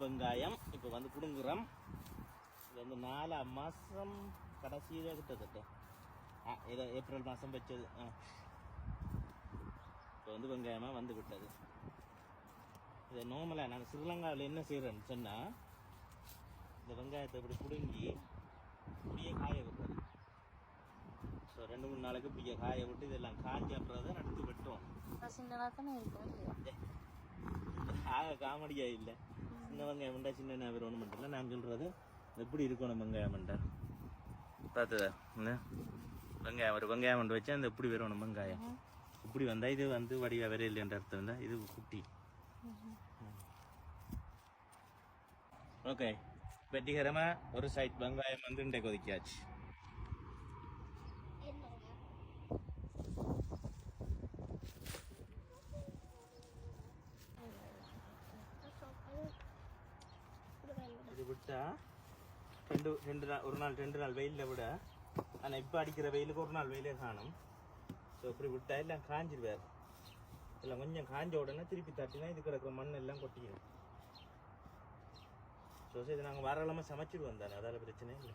வெங்காயம் இப்போ வந்து பிடுங்குறோம். இது வந்து 4 மாதம் கடைசியில் கிட்டத்தட்ட இதை ஏப்ரல் மாதம் வச்சது. இப்போ வந்து வெங்காயமாக வந்து விட்டது. இதை நார்மலாக நாங்கள் ஸ்ரீலங்காவில் என்ன செய்கிறோன்னு சொன்னால், இந்த வெங்காயத்தை இப்படி பிடுங்கி இப்படியே காய விடுறது. ஸோ 2-3 நாளைக்கு இப்படியே காய விட்டு இதெல்லாம் காஞ்சி அப்புறம் தான் எடுத்து வெட்டுவோம். காமெடியாக இல்லை, சின்ன வெங்காயம் மண்டா சின்ன வேணும் மட்டும் நான் சொல்கிறது எப்படி இருக்கணும். வெங்காயம் மண்டா பார்த்ததா வெங்காயம் ஒரு வெங்காயம் மண்டை வச்சா அந்த எப்படி வரணும். வெங்காயம் இப்படி வந்தால் இது வந்து வடிவா வர இல்லைன்ற அர்த்தம் இருந்தால் இது குட்டி. ஓகே, வெற்றிகரமாக ஒரு சைட் வெங்காயம் வந்து இண்டை கொதிக்காச்சு. இது விட்டா ஒரு நாள் 2 நாள் வெயிலில் விட, ஆனால் இப்போ அடிக்கிற வெயிலுக்கு ஒரு நாள் வெயிலே காணும். ஸோ இப்படி விட்டா எல்லாம் காஞ்சிடுவார். எல்லாம் கொஞ்சம் காஞ்ச உடனே திருப்பி தட்டினா இது கிடக்கிற மண் எல்லாம் கொட்டிடும். ஸோ இது நாங்கள் வாராளமாக சமைச்சிடுவோம் தானே, அதால் பிரச்சனை இல்லை.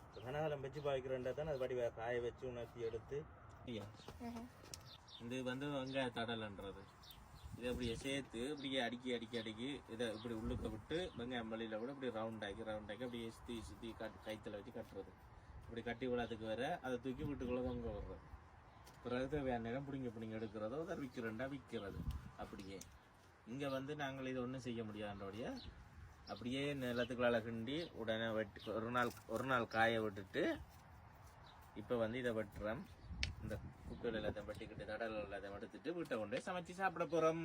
இப்போ கனகாலம் வச்சு பாய்க்கிறோன்றா தானே அது வடிவ காய வச்சு உணர்த்தி எடுத்து. இது வந்து வெங்காய தடலைன்றது. இதை அப்படியே சேர்த்து இப்படியே அடுக்கி இதை இப்படி உள்ளுக்க விட்டு வெங்காயம் வழியில் விட இப்படி ரவுண்டாக்கி அப்படியே சுற்றி கைத்தில் வச்சு கட்டுறது. இப்படி கட்டி விழாத்துக்கு வர அதை தூக்கி வீட்டுக்குள்ளே தொங்க விடுறது. பிறகு தேவையான நேரம் பிடிங்க எடுக்கிறதோ அதை விற்கிறது. அப்படியே இங்கே வந்து நாங்கள் இதை ஒன்றும் செய்ய முடியாதோடைய அப்படியே நிலத்துக்குள்ளால் கிண்டி உடனே வெட்டி ஒரு நாள் காய விட்டுட்டு இப்போ வந்து இதை வெட்டுறோம். இந்த குப்பையில் எல்லாத்தையும் வெட்டிக்கிட்டு தடல் எல்லாத்தையும் எடுத்துட்டு வீட்டை கொண்டு சமைச்சு சாப்பிட போகிறோம்.